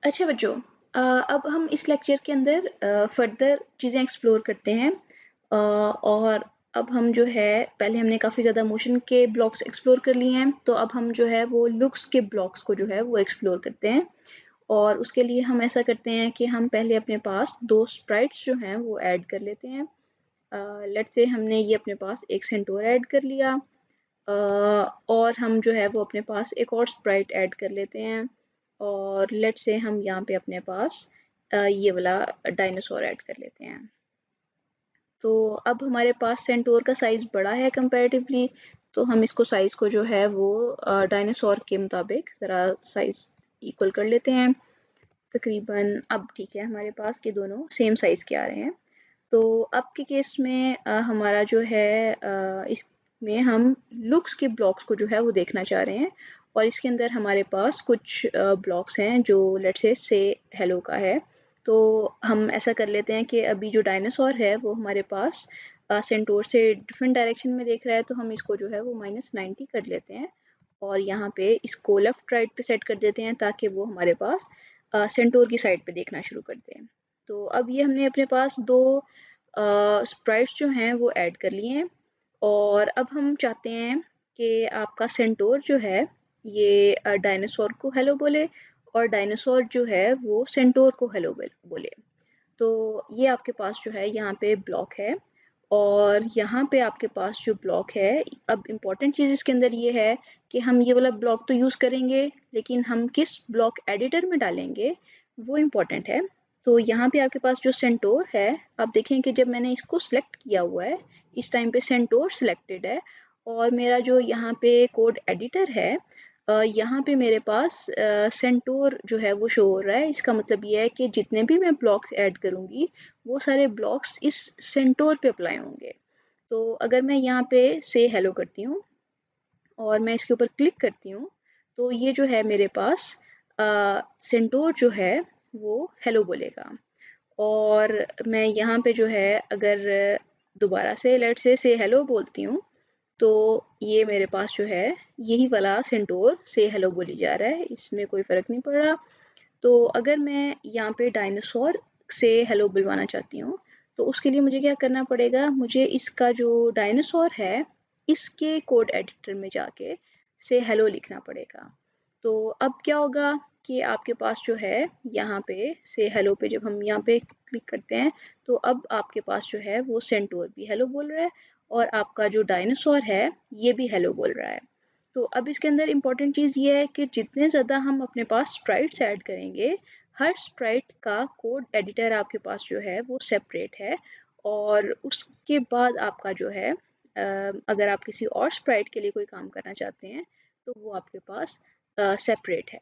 अच्छा बच्चों, अब हम इस लेक्चर के अंदर फर्दर चीज़ें एक्सप्लोर करते हैं। और अब हम जो है पहले हमने काफ़ी ज़्यादा मोशन के ब्लॉक्स एक्सप्लोर कर लिए हैं, तो अब हम जो है वो लुक्स के ब्लॉक्स को जो है वो एक्सप्लोर करते हैं। और उसके लिए हम ऐसा करते हैं कि हम पहले अपने पास दो स्प्राइट्स जो हैं वो ऐड कर लेते हैं। लेट्स से हमने ये अपने पास एक सेंटोर ऐड कर लिया, और हम जो है वो अपने पास एक और स्प्राइट ऐड कर लेते हैं, और लेट्स से हम यहाँ पे अपने पास ये वाला डायनासोर ऐड कर लेते हैं। तो अब हमारे पास सेंटोर का साइज़ बड़ा है कंपैरेटिवली, तो हम इसको साइज़ को जो है वो डायनासोर के मुताबिक ज़रा साइज़ इक्वल कर लेते हैं। तकरीबन अब ठीक है, हमारे पास ये दोनों सेम साइज़ के आ रहे हैं। तो अब के केस में हमारा जो है इसमें हम लुक्स के ब्लॉक्स को जो है वो देखना चाह रहे हैं, और इसके अंदर हमारे पास कुछ ब्लॉक्स हैं जो लेट्स से हेलो का है। तो हम ऐसा कर लेते हैं कि अभी जो डायनासोर है वो हमारे पास सेंटोर से डिफरेंट डायरेक्शन में देख रहा है, तो हम इसको जो है वो -90 कर लेते हैं, और यहाँ पे इसको लेफ्ट राइट पे सेट कर देते हैं ताकि वो हमारे पास सेंटोर की साइड पे देखना शुरू कर दें। तो अब ये हमने अपने पास दो स्प्राइट्स जो हैं वो ऐड कर लिए हैं, और अब हम चाहते हैं कि आपका सेंटोर जो है ये डायनासोर को हेलो बोले, और डायनासोर जो है वो सेंटोर को हेलो बोले। तो ये आपके पास जो है यहाँ पे ब्लॉक है, और यहाँ पे आपके पास जो ब्लॉक है, अब इम्पॉर्टेंट चीज़ इसके अंदर ये है कि हम ये वाला ब्लॉक तो यूज़ करेंगे, लेकिन हम किस ब्लॉक एडिटर में डालेंगे वो इम्पॉर्टेंट है। तो यहाँ पे आपके पास जो सेंटोर है, आप देखें कि जब मैंने इसको सिलेक्ट किया हुआ है, इस टाइम पे सेंटोर सिलेक्टेड है, और मेरा जो यहाँ पे कोड एडिटर है, यहाँ पे मेरे पास सेंटोर जो है वो शो हो रहा है। इसका मतलब ये है कि जितने भी मैं ब्लॉक्स ऐड करूँगी वो सारे ब्लॉक्स इस सेंटोर पे अप्लाई होंगे। तो अगर मैं यहाँ पे से हेलो करती हूँ और मैं इसके ऊपर क्लिक करती हूँ, तो ये जो है मेरे पास सेंटोर जो है वो हेलो बोलेगा। और मैं यहाँ पे जो है अगर दोबारा से लेट से हेलो बोलती हूँ, तो ये मेरे पास जो है यही वाला सेंटोर से हेलो बोली जा रहा है, इसमें कोई फ़र्क नहीं पड़ रहा। तो अगर मैं यहाँ पे डायनासोर से हेलो बुलवाना चाहती हूँ, तो उसके लिए मुझे क्या करना पड़ेगा, मुझे इसका जो डायनासोर है इसके कोड एडिटर में जाके से हेलो लिखना पड़ेगा। तो अब क्या होगा कि आपके पास जो है यहाँ पे से हेलो पे जब हम यहाँ पे क्लिक करते हैं, तो अब आपके पास जो है वो सेंटोर भी हेलो बोल रहा है, और आपका जो डायनासोर है ये भी हेलो बोल रहा है। तो अब इसके अंदर इम्पॉर्टेंट चीज़ ये है कि जितने ज़्यादा हम अपने पास स्प्राइट्स ऐड करेंगे, हर स्प्राइट का कोड एडिटर आपके पास जो है वो सेपरेट है, और उसके बाद आपका जो है अगर आप किसी और स्प्राइट के लिए कोई काम करना चाहते हैं, तो वो आपके पास सेपरेट है।